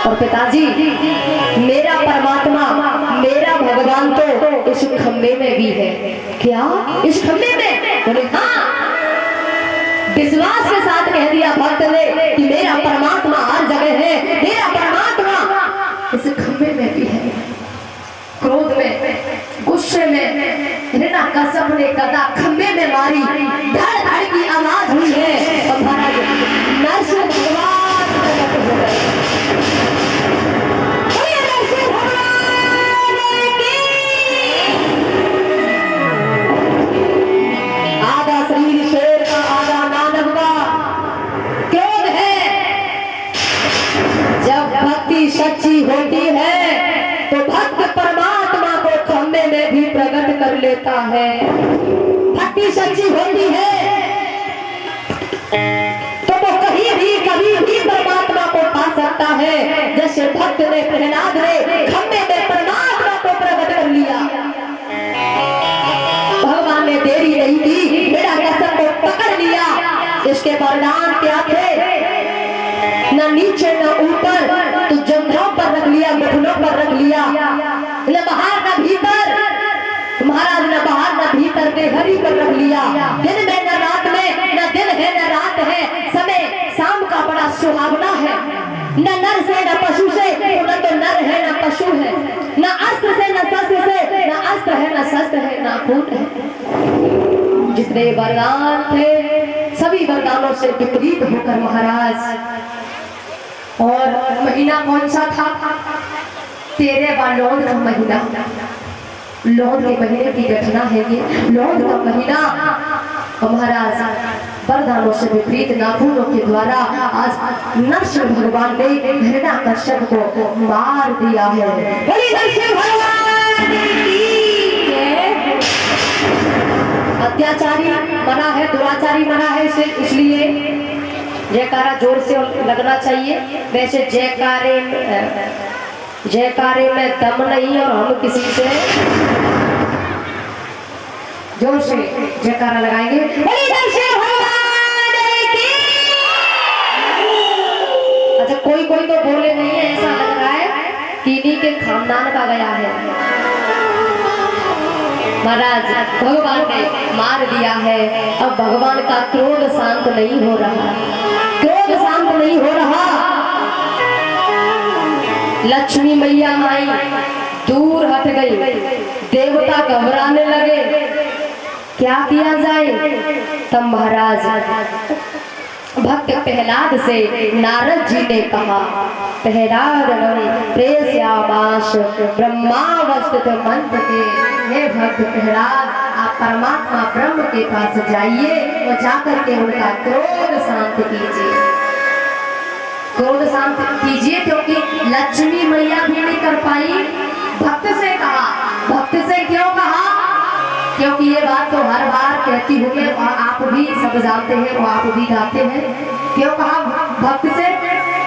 और पिताजी मेरा परमात्मा मेरा भगवान तो इस खम्भे में भी है। क्या इस खम्भे में? बोले हाँ। विश्वास के साथ कह दिया भक्त ने कि मेरा परमात्मा हर जगह है, मेरा परमात्मा इस खम्भे में भी है। क्रोध में, गुस्से में हिरण्यकश्यप ने गदा खम्भे में मारी, धड़ धड़ की आवाज हुई है और महाराज नरसिंह भगवान प्रकट हो गए। आधा शरीर शेर का, आधा मानव का। क्रोध है। जब भक्ति सच्ची होती है तो भक्त परमात्मा को खम्भे में भी प्रकट कर लेता है। भक्ति सच्ची होती है तो वो कहीं भी कभी भी परमात्मा को पा सकता है। जैसे भक्त ने, प्रहलाद ने खम्भे में परमात्मा को प्रकट कर लिया। भगवान ने देरी नहीं की, हिरण्यकश्यप को पकड़ लिया। इसके वरदान क्या थे? न नीचे न ऊपर, तो जंघों पर रख लिया, घुटनों पर रख लिया। न बाहर न भीतर, महाराज न बाहर न भीतर, देहरी पर रख लिया। दिन में न रात में, न दिन है न रात है, समय शाम का बड़ा सुहावना है। न नर से न पशु से, न तो नर है न पशु है। न अस्त्र से न शस्त्र से, न अस्त्र है न शस्त्र है, न खून है। जितने वरदान थे सभी वरदानों से विपरीत होकर महाराज, और महीना कौन सा था? 13वां लौंड का महीना। लौंड के महीने की घटना है ये। लौंड का महीना महाराज वरदानों से विपरीत नाखूनों के द्वारा आज नरसिंह भगवान ने हिरण्यकश्यप को मार दिया है। बोलिए नरसिंह भगवान की जय। अत्याचारी मना है, दुराचारी मना है, इसलिए जयकारा जोर से लगना चाहिए। वैसे जयकारे में दम नहीं, और हम किसी से जोर से जयकारा लगाएंगे। अच्छा, कोई कोई तो बोले नहीं है, ऐसा लग रहा है कि इन्हीं के खानदान का गया है। महाराज भगवान ने मार दिया है। अब भगवान का क्रोध शांत नहीं हो रहा, क्रोध शांत नहीं हो रहा। लक्ष्मी मैया आई, दूर हट गई, देवता घबराने लगे, क्या किया जाए? तब महाराज भक्त प्रहलाद से नारद जी ने कहा, प्रहलाद प्रेस्यामास ब्रह्मावस्थित मंत्र के, हे भक्त प्रहलाद आप परमात्मा ब्रह्म के पास जाइए और जाकर के उनका क्रोध शांत कीजिए, क्रोध शांत कीजिए। क्योंकि लक्ष्मी मैया भी नहीं कर पाई। भक्त से कहा। भक्त से क्यों कहा? क्योंकि ये बात तो हर बार कहती हूँ मैं, और आप भी सब जानते हैं, वो आप भी गाते हैं। क्यों कहा भक्त से?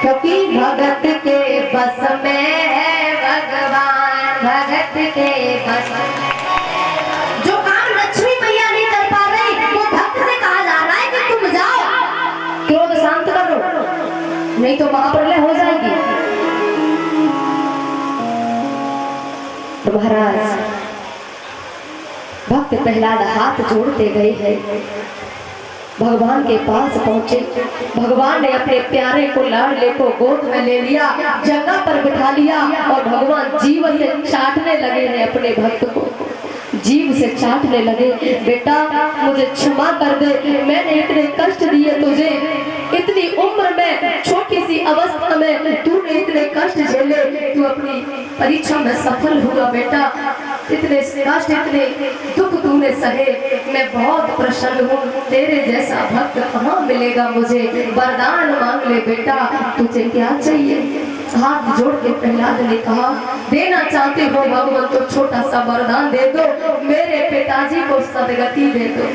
क्योंकि भगत के बस में है भगवान, भगत के बस में। जो काम लक्ष्मी मैया नहीं कर पा रही, वो भक्त से कहा जा रहा है कि तुम जाओ क्रोध शांत करो, नहीं तो महाप्रलय हो जाएगी। तो महाराज भक्त प्रहलाद हाथ जोड़ते गए हैं, भगवान के पास पहुंचे। भगवान ने अपने प्यारे को, लाडले को गोद में ले लिया, जगह पर बिठा लिया, और भगवान जीव से चाटने लगे हैं अपने भक्त को, जीव से चाटने लगे। बेटा मुझे क्षमा कर दे, मैंने इतने कष्ट दिए तुझे, इतनी उम्र में, छोटी सी अवस्था में तूने इतने कष्ट झेले, तू अपनी परीक्षा में सफल हुआ बेटा, इतने कष्ट, इतने दुख तूने सहे, मैं बहुत प्रसन्न हूँ। तेरे जैसा भक्त कहाँ मिलेगा मुझे, वरदान मांग ले बेटा, तुझे क्या चाहिए? हाथ जोड़ के प्रहलाद ने कहा, देना चाहते हो भगवान तो छोटा सा वरदान दे दो, मेरे पिताजी को सदगति दे दो।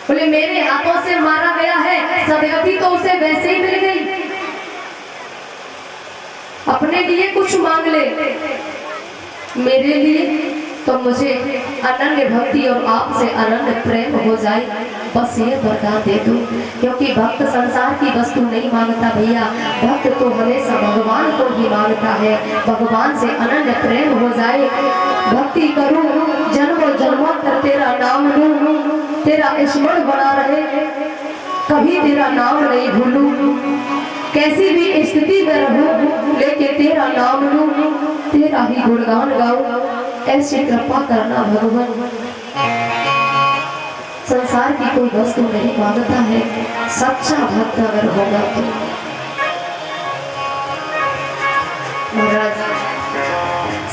बोले मेरे हाथों से मारा गया है, सदगति तो उसे वैसे ही मिल गई, अपने लिए कुछ मांग ले, मेरे लिए तो मुझे अनन्य भक्ति और आपसे अनन्य प्रेम हो जाए, बस ये वरदान दे दो। क्योंकि भक्त संसार की वस्तु नहीं मांगता भैया, भक्त तो हमेशा भगवान को ही मांगता है। भगवान से अनन्य प्रेम हो जाए, भक्ति करूं जन्मों जन्मों तक तेरा नाम लूं, तेरा स्मरण बना रहे, कभी तेरा नाम नहीं भूलूं, कैसी भी स्थिति में रहूं लेकिन तेरा नाम लूं, तेरा ही गुणगान गाऊं, ऐसी कृपा करना भगवान। संसार की कोई वस्तु नहीं मांगता है, सच्चा भक्त अगर होगा तो। महाराज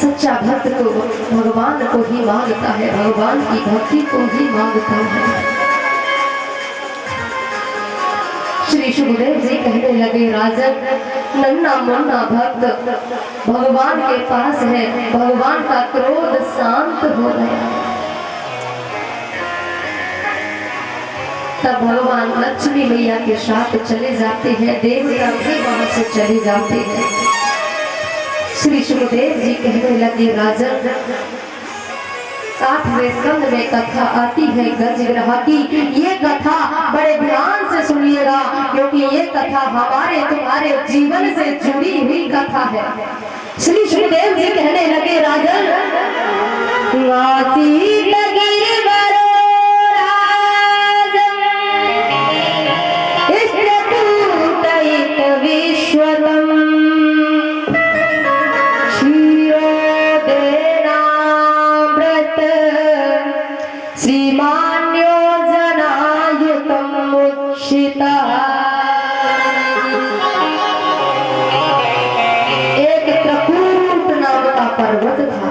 सच्चा भक्त तो भगवान को ही मांगता है, भगवान की भक्ति को ही मांगता है। श्री सुखदेव जी कहने लगे, राजन नन्ना मुन्ना भक्त भगवान के पास है, भगवान का क्रोध शांत हो गया। तब भगवान लक्ष्मी मैया के साथ चले जाते हैं, देवता भी वहां से चले जाते हैं। श्री सुखदेव जी कहने लगे, राजन 8वें स्कंद में कथा आती है गजग्रह की। ये कथा बड़े ध्यान से सुनिएगा, क्योंकि ये कथा हमारे तुम्हारे जीवन से जुड़ी हुई कथा है। श्री सुखदेव जी कहने लगे, राजन वासी लगी बरो राजन इष्टपूतैत विश्वतम श्रीमान्यो जनायुतम मुक्षिता। एक त्रिकूट नाम का पर्वत था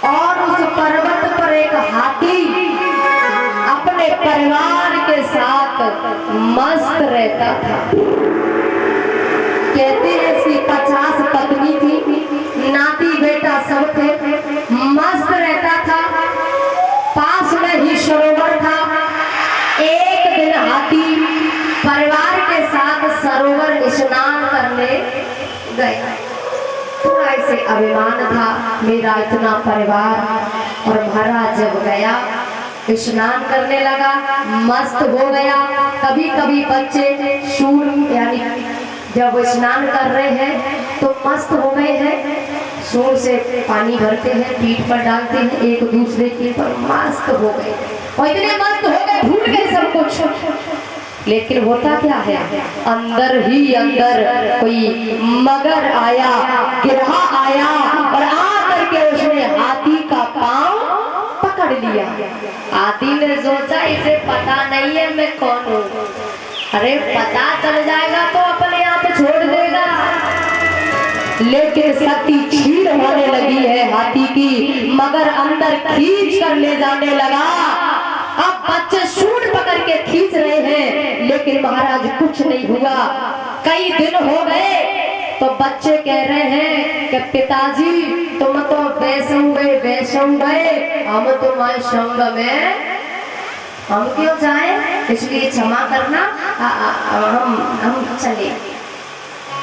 और उस पर्वत पर एक हाथी अपने परिवार के साथ मस्त रहता था। कहते हैं इसकी 50 पत्नी थी, नाती बेटा सब थे, मस्त रहता था। पास में ही सरोवर था। एक दिन हाथी परिवार के साथ सरोवर स्नान करने गया। थोड़ा इसे अभिमान था, मेरा इतना परिवार। और महाराज जब गया स्नान करने लगा, मस्त हो गया। कभी कभी बच्चे सूर यानी जब स्नान कर रहे हैं तो मस्त हो गए हैं, सूर से पानी भरते हैं, पीठ पर डालते हैं, एक दूसरे के पर मस्त हो गए। और इतने मस्त हो गए, भूल गए सब कुछ। लेकिन होता क्या है, अंदर ही अंदर कोई मगर आया, गिरहा आया और आकर के उसने हाथी का पांव पकड़ लिया। हाथी ने सोचा इसे पता नहीं है मैं कौन हूँ, अरे पता चल जाएगा तो अपने आप छोड़ देगा। लेकिन शक्ति छीन होने लगी है हाथी की, मगर अंदर खींच कर ले जाने लगा। अब बच्चे सूंड पकड़ के खींच रहे हैं, लेकिन महाराज कुछ नहीं हुआ। कई दिन हो गए तो बच्चे कह रहे हैं कि पिताजी तुम तो वैष्णव गए, हम तुम्हारे संग में हम क्यों जाए, इसलिए क्षमा करना, हम चले।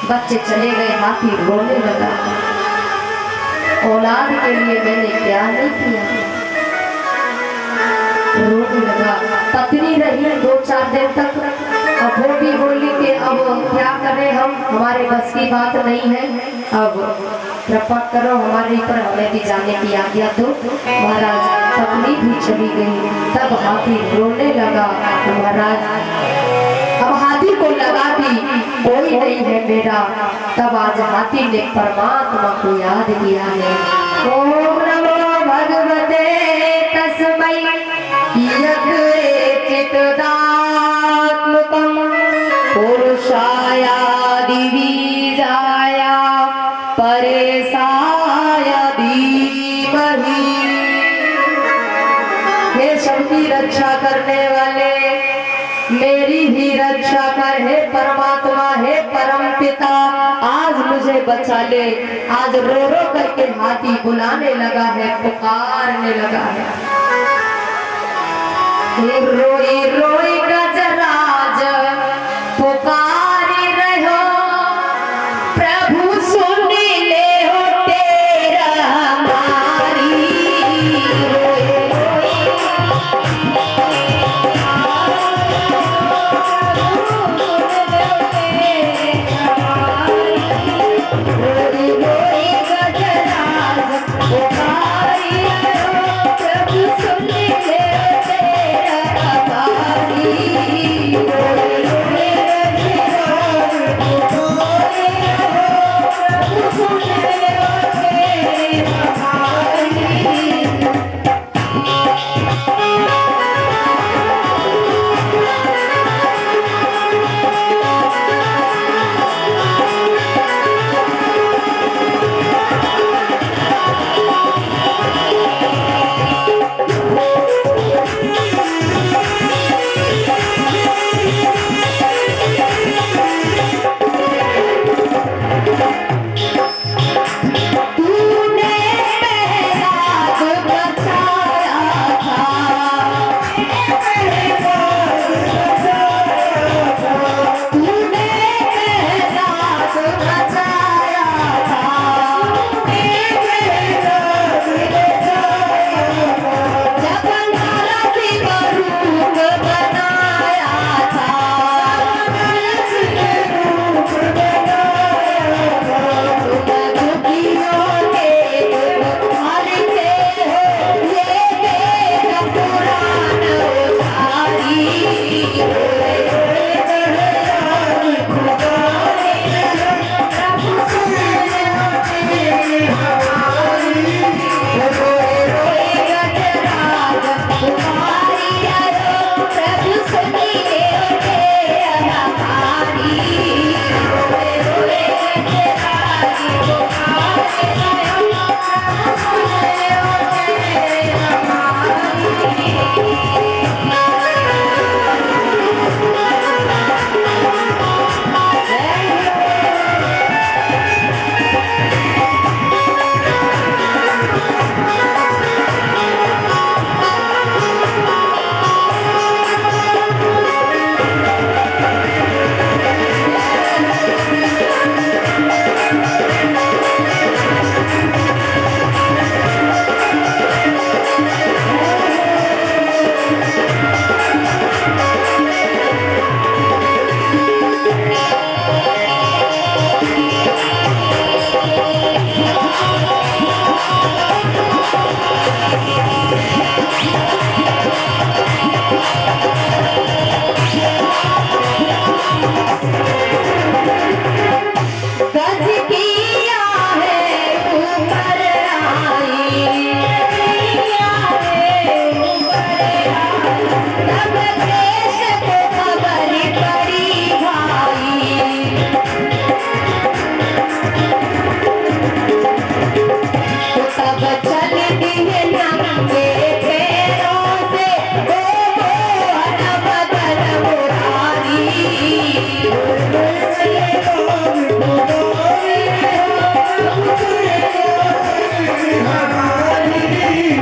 बच्चे चले गए, हाथी रोने लगा। औलाद के लिए मैंने क्या नहीं किया, रोने लगा। पत्नी रही 2-4 दिन तक, अब वो भी बोली कि अब क्या करें हम, हमारे बस की बात नहीं है, अब कृपा करो हमारे पर, हमें भी जाने की आज्ञा दो। महाराज पत्नी भी चली गई। तब हाथी रोने लगा। महाराज अब हाथी को लगा कि कोई नहीं है मेरा। तब आज हाथी ने परमात्मा को याद किया है। ओम नमो भगवते तस्मै चित्तदात्मकं पुरुषाय दिवीजाय परेशाय धीमहि। हे सबकी रक्षा करने वाले, मेरी भी रक्षा कर हे परमात्मा, हे परम पिता, आज मुझे बचा ले। आज रो रो करके हाथी बुलाने लगा है, पुकारने लगा है। रोई रोई गजराज पुकारी रहो, प्रभु सुन ले हो तेरा हमारी।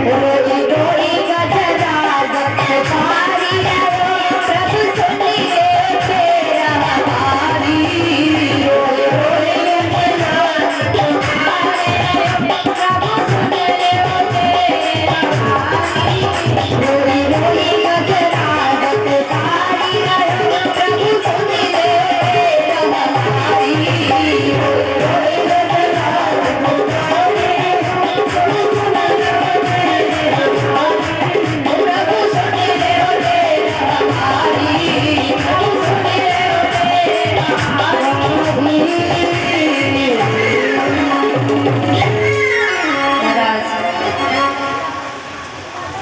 रोई रोई गजरा जगतारी प्रभु सुन ले तेरा हमारी रोई रोई गजरा प्रभु सुन ले तेरा हमारी रोई रोई गजरा जगतारी प्रभु सुन ले तेरा हमारी रोई रोई गजरा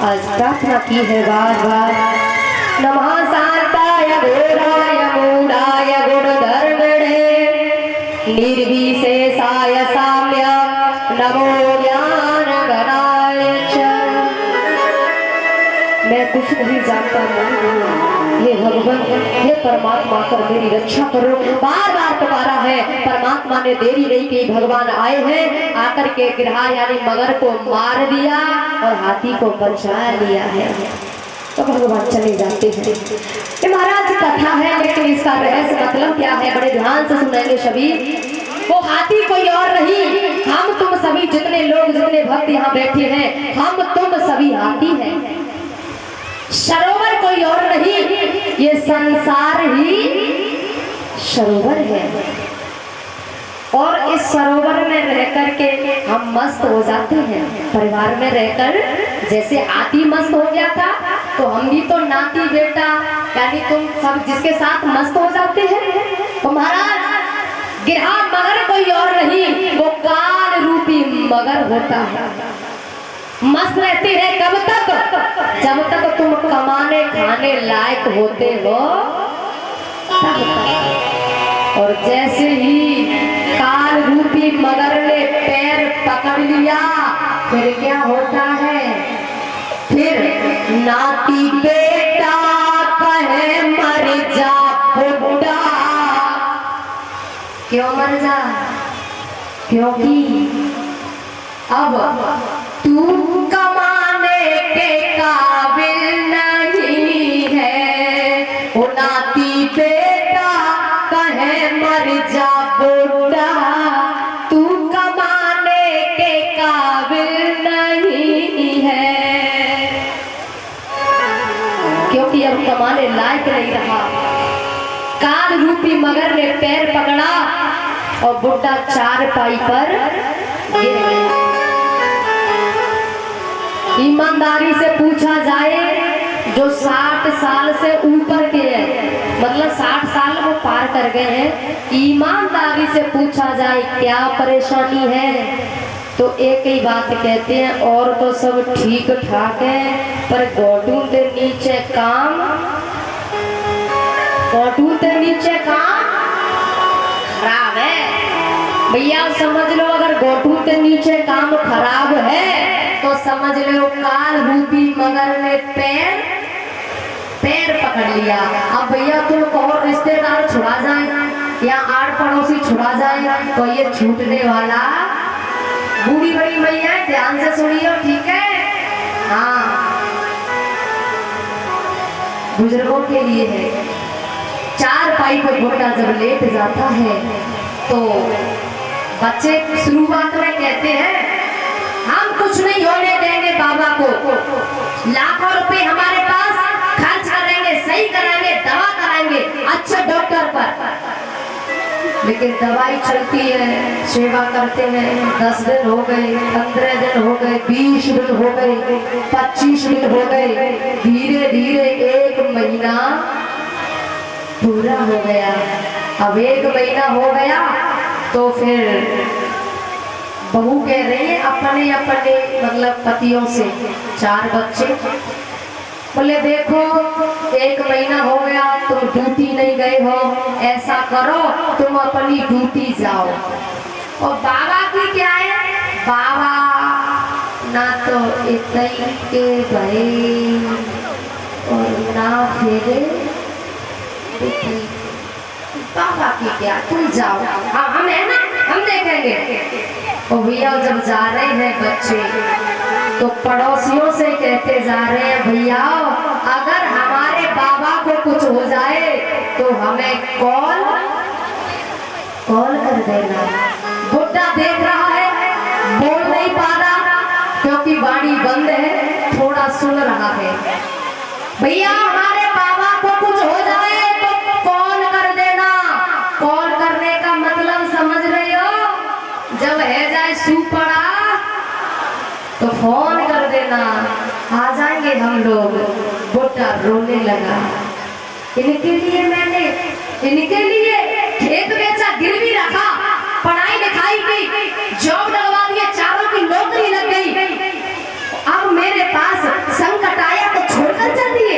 आज प्रार्थना की है बार बार नमः शांताय घोराय मूढ़ाय गुणधर्मणे निर्विशेषाय साम्य नमो ज्ञान गणाय च। मैं कुछ नहीं जानता हूँ, हे भगवान हे परमात्मा कर मेरी रक्षा करो। बार बार पुकारा है, परमात्मा ने देरी नहीं की, भगवान आए हैं, आकर के गिरहा यानी मगर को मार दिया और हाथी को बचा लिया है। तो भगवान चले जाते हैं। ये महाराज कथा है, लेकिन इसका रहस्य मतलब क्या है बड़े ध्यान से सुनेंगे सभी। वो हाथी कोई और नहीं, हम तुम सभी जितने लोग जितने भक्त यहाँ बैठे हैं, हम तुम सभी हाथी हैं। सरोवर कोई और नहीं, ये संसार ही सरोवर है। और इस सरोवर में रहकर के हम मस्त हो जाते हैं। परिवार में रहकर जैसे हाथी मस्त हो गया था, तो हम भी तो नाती बेटा यानी तुम सब जिसके साथ मस्त हो जाते हैं। तो महाराज गिरहा मगर कोई और नहीं, वो काल रूपी मगर होता है। मस्त रहती है कब तक? जब तक तुम कमाने खाने लायक होते हो तब तक। और जैसे ही काल रूपी मगर ने पैर पकड़ लिया, फिर क्या होता है? फिर नाती बेटा कहे मर जा बुड्ढा। क्यों मर जा? क्योंकि अब तू कमाने के काबिल नहीं है। वो नाती बेटा कहे मर जा बुड्ढा, तू कमाने के काबिल नहीं है। क्योंकि अब कमाने लायक नहीं रहा। काल रूपी मगर ने पैर पकड़ा और बुड्ढा चारपाई पर गिर गया। ईमानदारी से पूछा जाए, जो 60 साल से ऊपर के हैं, मतलब 60 साल वो पार कर गए हैं, ईमानदारी से पूछा जाए क्या परेशानी है, तो एक ही बात कहते हैं, और तो सब ठीक ठाक है, पर घोटू के नीचे काम खराब है। भैया समझ लो, अगर घोटू के नीचे काम खराब है तो समझ लो काल रूपी मगर ने पैर पकड़ लिया। अब भैया तुम कहो रिश्तेदार छुड़ा जाए या आड़ पड़ोसी छुड़ा जाए तो ये छूटने वाला। बूढ़ी बड़ी मैया ध्यान से सुनियो, ठीक है? हाँ, बुजुर्गों के लिए है। चारपाई पर घोड़ा जब लेट जाता है तो बच्चे शुरुआत में कहते हैं हम कुछ नहीं होने देंगे बाबा को, लाखों रुपए हमारे पास खर्च करेंगे, सही कराएंगे, दवा कराएंगे अच्छे डॉक्टर पर। लेकिन दवाई चलती है, सेवा करते हैं, 10 दिन हो गए, 15 दिन हो गए, 20 दिन हो गए, 25 दिन हो गए, धीरे धीरे 1 महीना पूरा हो गया। अब 1 महीना हो गया तो फिर बहू कह रही है अपने मतलब पतियों से, 4 बच्चे, बोले देखो 1 महीना हो गया तुम ड्यूटी नहीं गए हो, ऐसा करो तुम अपनी ड्यूटी जाओ। और बाबा की क्या है? बाबा ना तो इतने के भाई और ना फिर बाबा की क्या, तुम जाओ, हम है ना, हम देखेंगे। और भैया जब जा रहे हैं बच्चे तो पड़ोसियों कहते जा रहे हैं भैया, अगर हमारे बाबा को कुछ हो जाए तो हमें कॉल कर देना। बुड्ढा देख रहा है, बोल नहीं पा रहा क्योंकि वाणी बंद है, थोड़ा सुन रहा है। भैया हमारे बाबा को कुछ हो जाए तो कॉल कर देना। कॉल करने का मतलब समझ रहे हो? जब है जाए सू पड़ा तो फोन कर देना, आ जाएंगे हम लोग। बुड्ढा रोने लगा। इनके लिए खेत बेचा, गिरवी रखा, पढ़ाई लिखाई की, जॉब लगवा दिए, चारों की नौकरी लग गई। अब मेरे पास संकट आया तो छोड़कर चल दिए,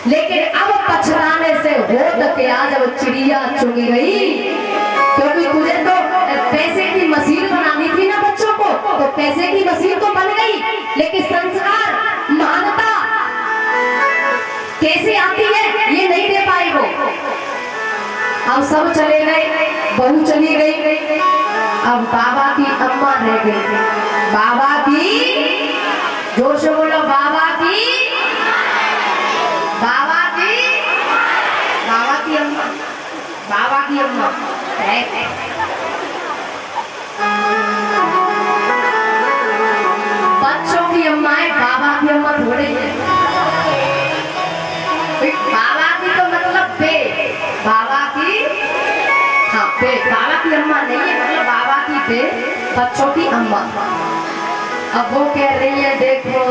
लेकिन अब पछताने से हो तो क्या जब चिड़िया चुगी गई। क्योंकि तुझे तो पैसे की मशीन बनानी थी ना बच्चों को, तो पैसे की मशीन तो बन गई, लेकिन संस्कार मानता कैसे आती है ये नहीं दे पाई वो। अब सब चले गए, बहू चली गई, अब बाबा की अम्मा रह गई। बाबा की, जोर से बोलो, बाबा की अम्मा, बाबा की अम्मा। बच्चों की अम्माएं बाबा की अम्मा थोड़े हैं। बाबा की तो मतलब बे, बाबा की, हाँ बे, बाबा की अम्मा नहीं है, मतलब बाबा की बे, बच्चों की अम्मा। अब वो कह रही है देखो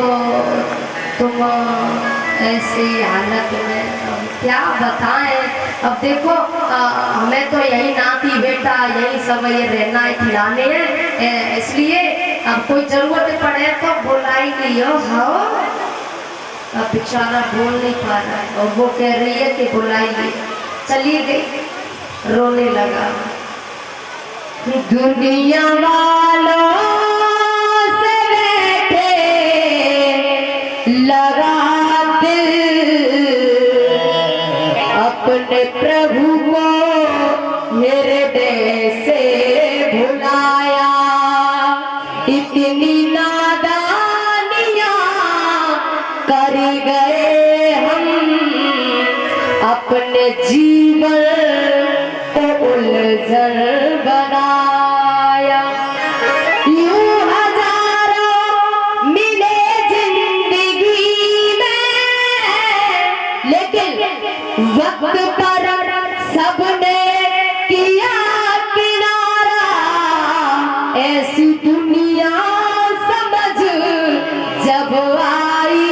तुम ऐसी हालत में, क्या बताएं। अब देखो हमें तो यही नाती बेटा यही सब ये रहना है, खिलाने हैं, इसलिए अब कोई जरूरत पड़े तो बुलाई लियो। हाँ अब बेचारा बोल नहीं पा रहा है और वो कह रही है कि बुलाइए। चली गई, रोने लगा। दुनिया वालों से बैठे लगा दिल, अपने प्रभु को हृदय से भुलाया। इतनी नादानियां कर गए हम, अपने जीवन को उलझन बनाया। यूं हजारों मिले जिंदगी में, लेकिन वक्त पर सबने किया किनारा। ऐसी दुनिया समझ जब आई,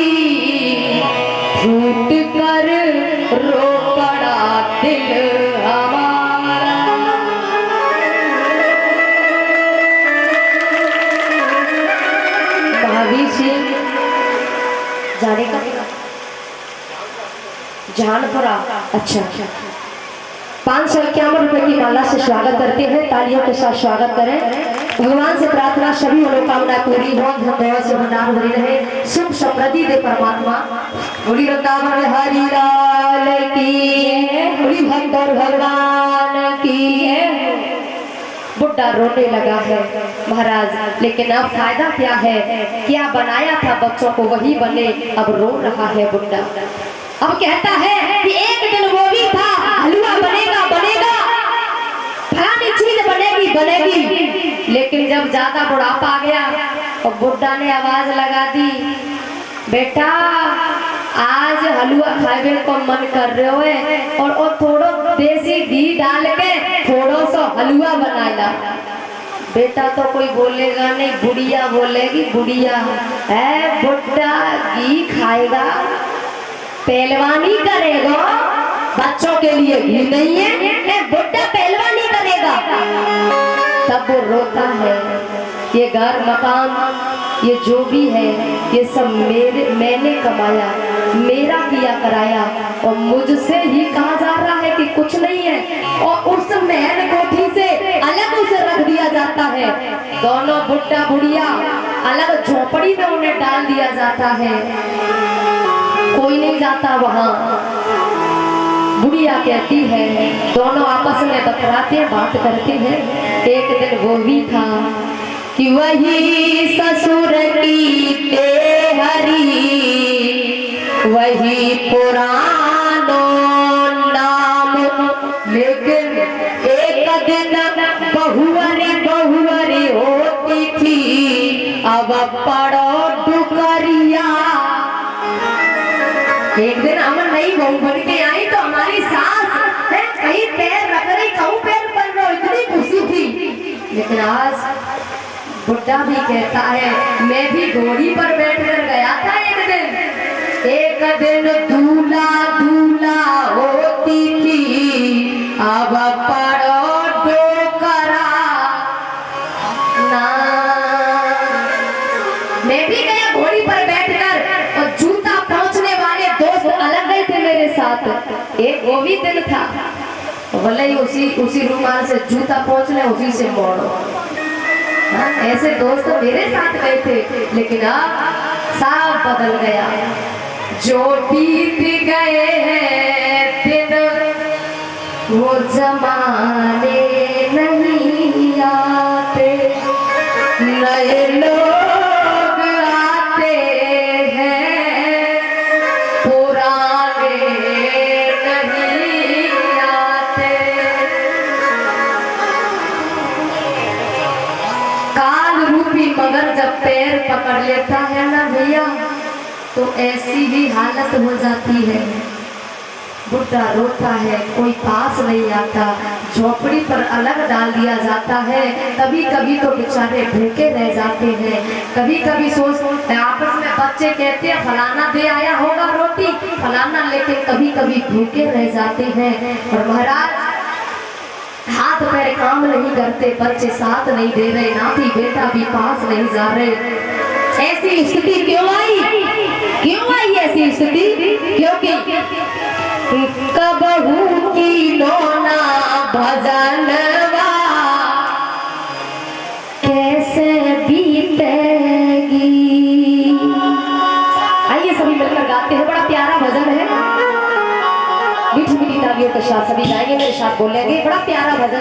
टूट कर रो पड़ा दिल हमारा। महावीर सिंह जाने का जानपुरा, अच्छा 551 रुपए की माला से स्वागत करते हैं। तालियों के साथ स्वागत करें। भगवान से प्रार्थना सभी मनोकामना पूरी हो, धन से भंडार भरी रहे, सुख समृद्धि दे परमात्मा। बोली वृंदावन हरि लाल की, बोली भक्त और भगवान की। बुड्ढा रोने लगा है महाराज, लेकिन अब फायदा क्या है? क्या बनाया था बच्चों को वही बने, अब रो रहा है बुड्ढा। अब कहता है कि एक दिन वो भी था, हलवा बनेगा, फलानी चीज बनेगी, लेकिन जब ज्यादा बुढ़ापा आ गया और बुड्ढा ने आवाज लगा दी, बेटा आज हलवा खाए को मन कर रहे हो और थोड़ो देसी घी डाल के थोड़ो सो हलवा बनाएगा। बेटा तो कोई बोलेगा नहीं, बुढ़िया बोलेगी, बुढ़िया है बुड्ढा घी खाएगा, पहलवानी करेगा, बच्चों के लिए घी नहीं है, बुड्ढा पहलवानी करेगा। तब वो रोता है, ये घर मकान ये जो भी है ये सब मैंने कमाया, मेरा किया कराया, और मुझसे ही कहा जा रहा है कि कुछ नहीं है, और उस महल कोठी से अलग उसे रख दिया जाता है। दोनों बुड्ढा बुढ़िया अलग झोपड़ी में उन्हें डाल दिया जाता है, कोई नहीं जाता वहां। बुढ़िया कहती है, दोनों आपस में बतराते बात करते हैं। एक दिन वो भी था कि वही ससुर की हरी पुरानो नाम। लेकिन एक दिन बहुवरी बहुवरी होती थी, अब पड़ो डुकरिया। एक दिन हम नई बहू बन के आई तो हमारी सास है कहीं पैर रख रही, कहूँ पैर बन रहा, इतनी खुशी थी। लेकिन आज बुढ़ा भी कहता है मैं भी घोड़ी पर बैठकर गया था एक दिन दूल्हा दूल्हा होती थी, अब पड़ो डोकरा ना। मैं भी गया घोड़ी पर बैठकर, और जूता पहुंचने वाले दोस्त अलग गए थे मेरे साथ। एक वो भी दिन था, भले ही उसी रुमाल से जूता पहुंचने उसी से मोड़ो। ऐसे दोस्त मेरे साथ गए थे, लेकिन अब सब बदल गया। जो बीत गए हैं दिन वो जमाने नहीं आते, नए लोग आते हैं पुराने नहीं आते। काल रूपी मगर जब पैर पकड़ लेता है ना भैया, तो ऐसी ही हालत हो जाती है। बुढ़ा रोता है, कोई पास नहीं आता, झोपड़ी पर अलग डाल दिया जाता है। कभी कभी तो बेचारे भूखे रह जाते हैं। कभी कभी सोचते आपस में बच्चे कहते हैं फलाना दे आया होगा रोटी फलाना, लेकिन कभी कभी भूखे रह जाते हैं। और महाराज हाथ पैर काम नहीं करते, बच्चे साथ नहीं दे रहे, नाती बेटा भी पास नहीं जा रहे। ऐसी स्थिति क्यों आई? क्यों आई ऐसी स्थिति? क्योंकि कबहू की लोना भजनवा कैसे बीतेगी। आइए सभी मिलकर गाते हैं, बड़ा प्यारा भजन है, मीठी मीठी तालियों के साथ सभी गाएंगे, मेरे साथ बोलेंगे, बड़ा प्यारा भजन।